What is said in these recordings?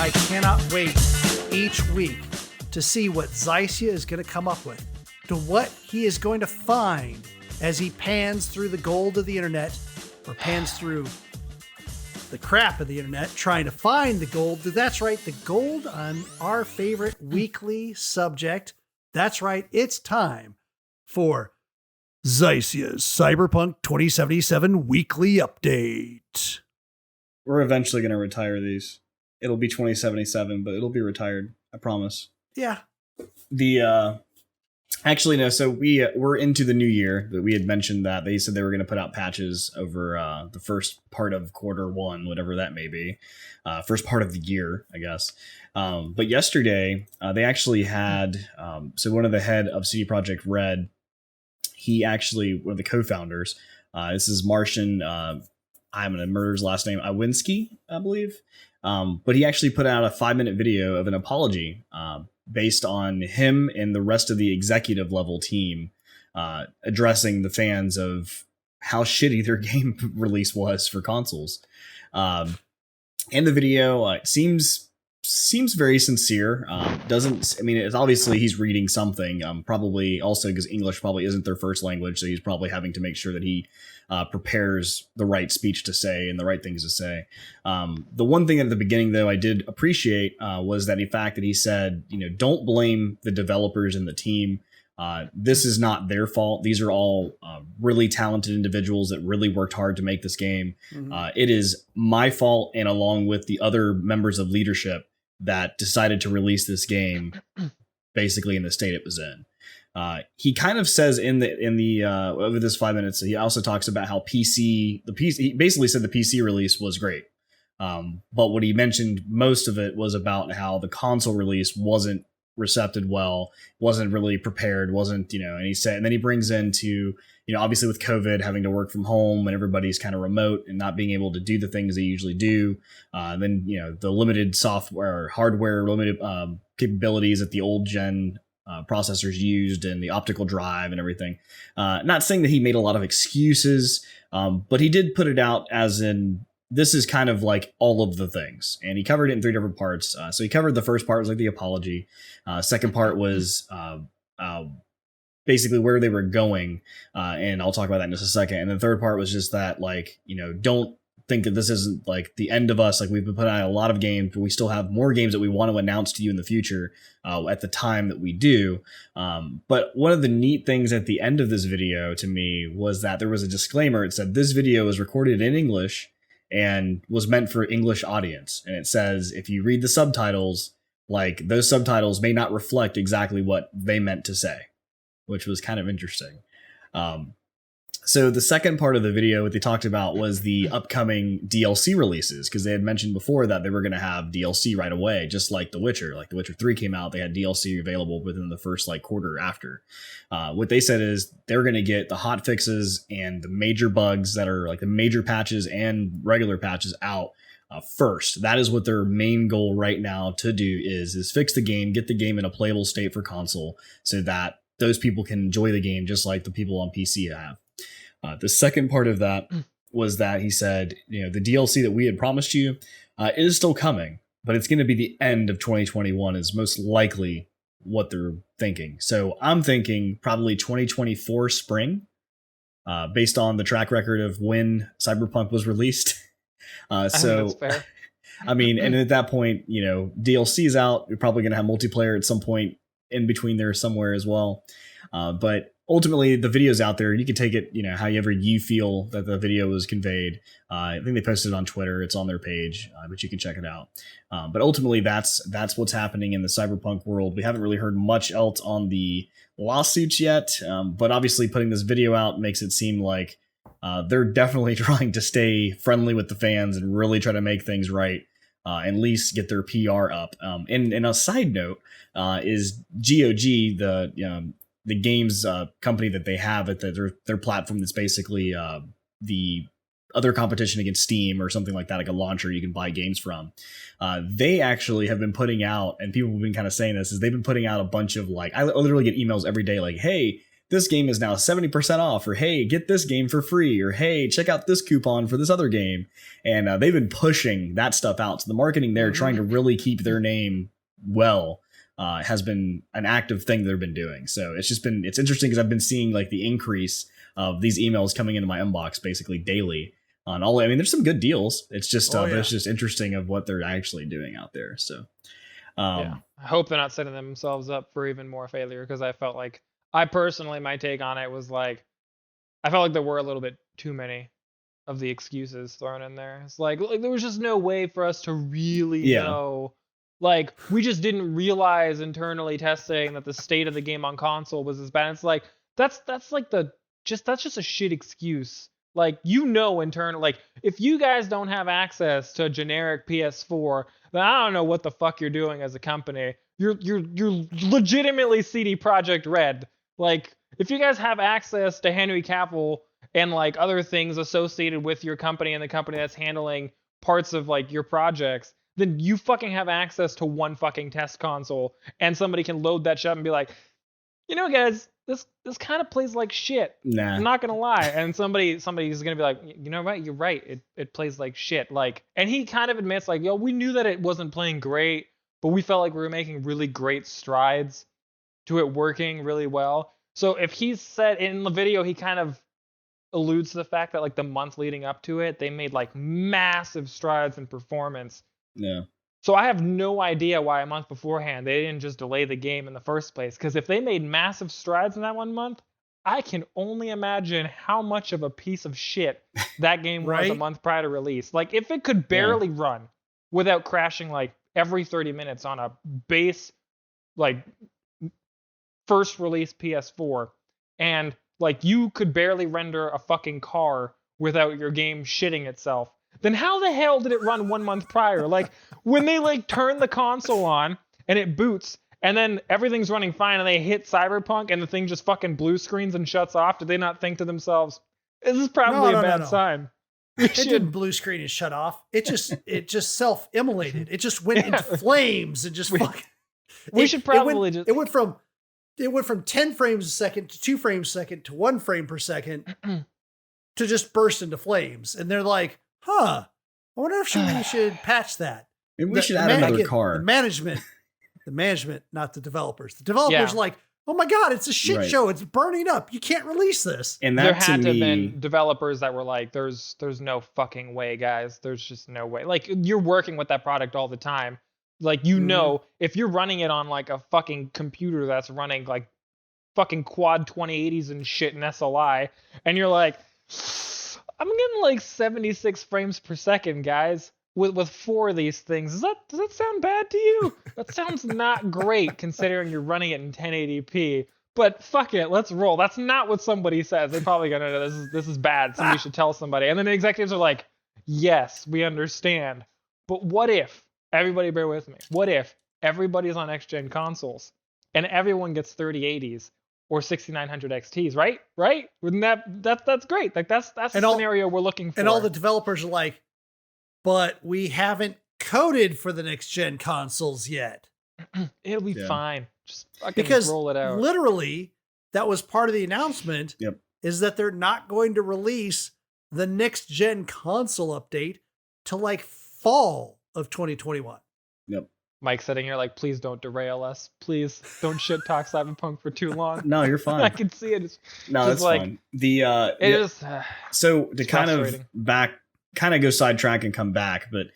I cannot wait each week to see what Zycia is going to come up with, to what he is going to find as he pans through the gold of the internet, or pans through the crap of the internet, trying to find the gold. That's right, the gold on our favorite weekly subject. That's right, it's time for Zycia's Cyberpunk 2077 Weekly Update. We're eventually going to retire these. It'll be 2077, but it'll be retired. I promise. Yeah. Actually, no. So we're into the new year. That we had mentioned that they said they were going to put out patches over the first part of Q1, whatever that may be. First part of the year, I guess. But yesterday, they actually had, so one of the head of CD Projekt Red, he actually, one of the co-founders, this is Martian, I'm going to murder his last name, Iwinski, I believe. But he actually put out a 5-minute video of an apology based on him and the rest of the executive level team addressing the fans of how shitty their game release was for consoles. And the video seems very sincere. It's obviously he's reading something, probably also because English probably isn't their first language. So he's probably having to make sure that he prepares the right speech to say and the right things to say. The one thing at the beginning, though, I did appreciate was that the fact that he said, don't blame the developers and the team. This is not their fault. These are all really talented individuals that really worked hard to make this game. Mm-hmm. It is my fault, and along with the other members of leadership that decided to release this game basically in the state it was in. He kind of says in the over this 5 minutes, he also talks about how he basically said the PC release was great. But what he mentioned most of it was about how the console release wasn't recepted well, wasn't really prepared, and he said, and then he brings into, obviously with COVID, having to work from home and everybody's kind of remote and not being able to do the things they usually do. Then, the limited software, hardware, limited capabilities that the old gen processors used and the optical drive and everything. Not saying that he made a lot of excuses, but he did put it out as in, this is kind of like all of the things. And he covered it in 3 different parts. So he covered the first part was like the apology. Second part was basically where they were going. And I'll talk about that in just a second. And the third part was just that, don't think that this isn't like the end of us. Like, we've been putting out a lot of games, but we still have more games that we want to announce to you in the future at the time that we do. But one of the neat things at the end of this video to me was that there was a disclaimer. It said, this video is recorded in English and was meant for English audience. And it says, if you read the subtitles, those subtitles may not reflect exactly what they meant to say, which was kind of interesting. So the second part of the video, what they talked about was the upcoming DLC releases, because they had mentioned before that they were going to have DLC right away, just like The Witcher. Like The Witcher 3 came out, they had DLC available within the first quarter after. What they said is they're going to get the hot fixes and the major bugs that are the major patches and regular patches out first. That is what their main goal right now to do is fix the game, get the game in a playable state for console so that those people can enjoy the game just like the people on PC have. The second part of that was that he said, the DLC that we had promised you is still coming, but it's going to be the end of 2021 is most likely what they're thinking. So I'm thinking probably 2024 spring, based on the track record of when Cyberpunk was released. So that's fair. I mean, and at that point, DLC is out. You're probably going to have multiplayer at some point in between there somewhere as well. But ultimately, the video's out there. You can take it, however you feel that the video was conveyed. I think they posted it on Twitter. It's on their page, but you can check it out. But ultimately, that's what's happening in the Cyberpunk world. We haven't really heard much else on the lawsuits yet, but obviously putting this video out makes it seem like they're definitely trying to stay friendly with the fans and really try to make things right. At least get their PR up. And a side note is GOG, the games company that they have at their platform that's basically the other competition against Steam or something like that, like a launcher you can buy games from. They actually have been putting out, and people have been kind of saying this, is they've been putting out a bunch of I literally get emails every day hey, this game is now 70% off, or hey, get this game for free, or hey, check out this coupon for this other game. And they've been pushing that stuff out. So the marketing there, trying to really keep their name well, has been an active thing they've been doing. So it's interesting because I've been seeing like the increase of these emails coming into my inbox basically daily on all. I mean, there's some good deals. It's just, but it's just interesting of what they're actually doing out there. So, I hope they're not setting themselves up for even more failure, because I felt like, I personally, my take on it was like, I felt like there were a little bit too many of the excuses thrown in there. It's like there was just no way for us to really know. Like, we just didn't realize internally testing that the state of the game on console was as bad. It's like, that's just a shit excuse. Like, internal, like, if you guys don't have access to a generic PS4, then I don't know what the fuck you're doing as a company. You're legitimately CD Projekt Red. Like, if you guys have access to Henry Cavill and like other things associated with your company and the company that's handling parts of like your projects, then you fucking have access to one fucking test console, and somebody can load that shit up and be like, guys, this kind of plays like shit. Nah. I'm not gonna lie. And somebody's gonna be like, you know what, you're right. It plays like shit. Like, and he kind of admits like, yo, we knew that it wasn't playing great, but we felt like we were making really great strides to it working really well. So if he's said in the video, he kind of alludes to the fact that like the month leading up to it, they made like massive strides in performance. Yeah. So I have no idea why a month beforehand they didn't just delay the game in the first place. Because if they made massive strides in that 1 month, I can only imagine how much of a piece of shit that game was a month prior to release. Like, if it could barely run without crashing like every 30 minutes on a base, like, first release PS4, and like you could barely render a fucking car without your game shitting itself, then how the hell did it run 1 month prior? Like, when they like turn the console on and it boots and then everything's running fine and they hit Cyberpunk and the thing just fucking blue screens and shuts off, did they not think to themselves, this is probably a bad sign? It didn't blue screen and shut off. It just self-immolated. It just went into flames and just fucking. It went from 10 frames a second to 2 frames a second to 1 frame per second to just burst into flames. And they're like, I wonder if we should patch that. Maybe we should add another car. The management, not the developers. The developers like, oh my God, it's a shit show. It's burning up. You can't release this. And there had to have been developers that were like, there's no fucking way, guys. There's just no way. Like, you're working with that product all the time. Like, if you're running it on like a fucking computer that's running like fucking quad 2080s and shit in SLI, and you're like, I'm getting like 76 frames per second, guys, with 4 of these things. Does that sound bad to you? That sounds not great considering you're running it in 1080p. But fuck it, let's roll. That's not what somebody says. They're probably gonna know this is bad. Somebody should tell somebody. And then the executives are like, yes, we understand. But what if, everybody bear with me, what if everybody's on next-gen consoles and everyone gets 3080s or 6900 XTs, right? Wouldn't that's great. Like, that's the scenario we're looking for. And all the developers are like, but we haven't coded for the next-gen consoles yet. It'll be fine. Just fucking roll it out. Literally, that was part of the announcement, is that they're not going to release the next-gen console update till like fall of 2021. Yep. Mike sitting here like, please don't derail us. Please don't shit talk Cyberpunk for too long. No, you're fine. I can see it. No, that's like, fine. So to kind of go sidetrack and come back, but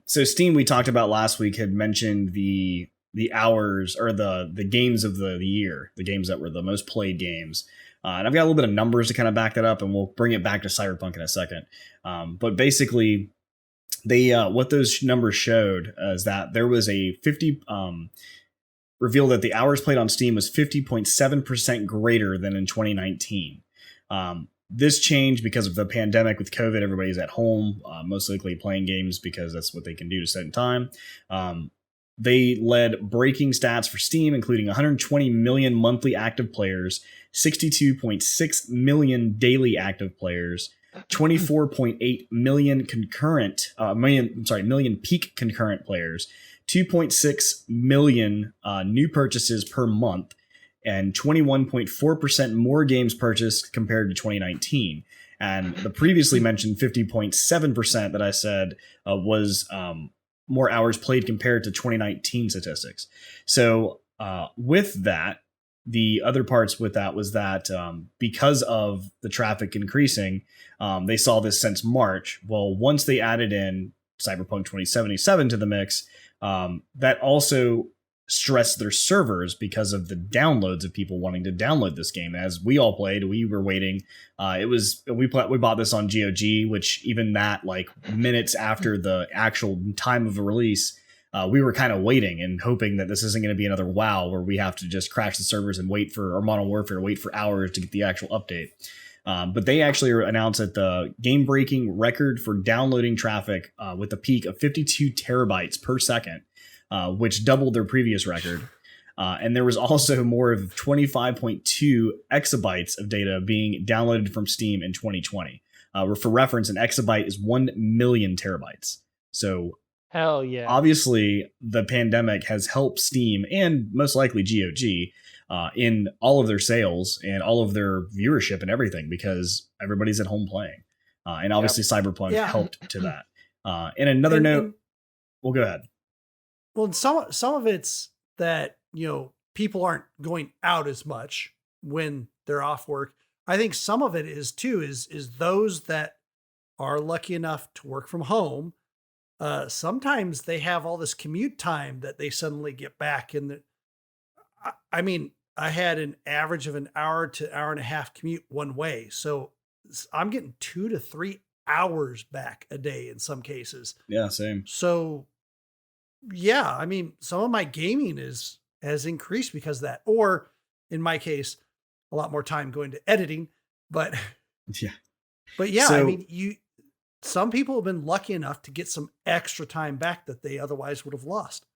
so Steam, we talked about last week, had mentioned the hours or the games of the year, the games that were the most played games. And I've got a little bit of numbers to kind of back that up, and we'll bring it back to Cyberpunk in a second. But basically, they what those numbers showed is that there was a 50 revealed that the hours played on Steam was 50.7% greater than in 2019. This changed because of the pandemic with COVID. Everybody's at home, most likely playing games because that's what they can do to set in time. They led breaking stats for Steam, including 120 million monthly active players, 62.6 million daily active players, 24.8 million million peak concurrent players, 2.6 million new purchases per month, and 21.4% more games purchased compared to 2019. And the previously mentioned 50.7% that I said was more hours played compared to 2019 statistics. So with that, the other parts with that was that because of the traffic increasing, they saw this since March. Well, once they added in Cyberpunk 2077 to the mix, that also stressed their servers because of the downloads of people wanting to download this game. As we all played, we were waiting. We bought this on GOG, which even that, like minutes after the actual time of the release, we were kind of waiting and hoping that this isn't going to be another WoW where we have to just crash the servers and wait for, or Modern Warfare, wait for hours to get the actual update. But they actually announced that the game-breaking record for downloading traffic with a peak of 52 terabytes per second, which doubled their previous record. And there was also more of 25.2 exabytes of data being downloaded from Steam in 2020. For reference, an exabyte is 1 million terabytes. So hell yeah. Obviously, the pandemic has helped Steam and most likely GOG in all of their sales and all of their viewership and everything, because everybody's at home playing. And obviously Cyberpunk helped to that. And another note, well, go ahead. Well, some of it's that, you know, people aren't going out as much when they're off work. I think some of it is too, is those that are lucky enough to work from home. Sometimes they have all this commute time that they suddenly get back in I mean, I had an average of an hour to hour and a half commute one way. So I'm getting 2 to 3 hours back a day in some cases. Yeah, same. So yeah, I mean, some of my gaming has increased because of that, or in my case, a lot more time going to editing, but yeah, So, I mean, some people have been lucky enough to get some extra time back that they otherwise would have lost.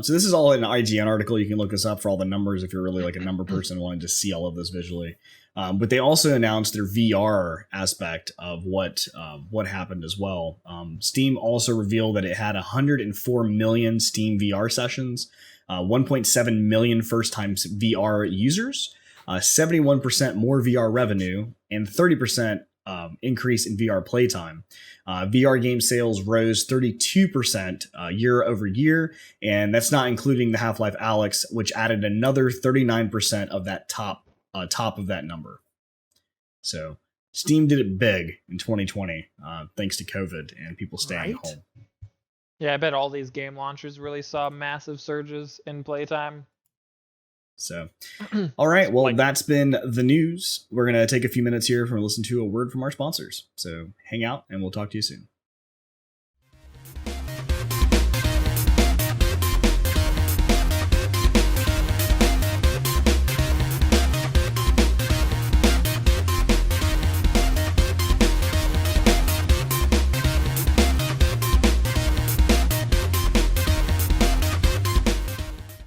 So this is all in an IGN article. You can look this up for all the numbers if you're really like a number person wanting to see all of this visually. But they also announced their VR aspect of what happened as well. Steam also revealed that it had 104 million Steam VR sessions, 1.7 million first-time VR users, 71% more VR revenue, and 30% increase in VR playtime. VR game sales rose 32% year over year, and that's not including the Half-Life Alyx, which added another 39% of that top of that number. So Steam did it big in 2020, thanks to COVID and people staying home. Yeah, I bet all these game launchers really saw massive surges in playtime. So, all right. Well, that's been the news. We're going to take a few minutes here to listen to a word from our sponsors. So hang out and we'll talk to you soon.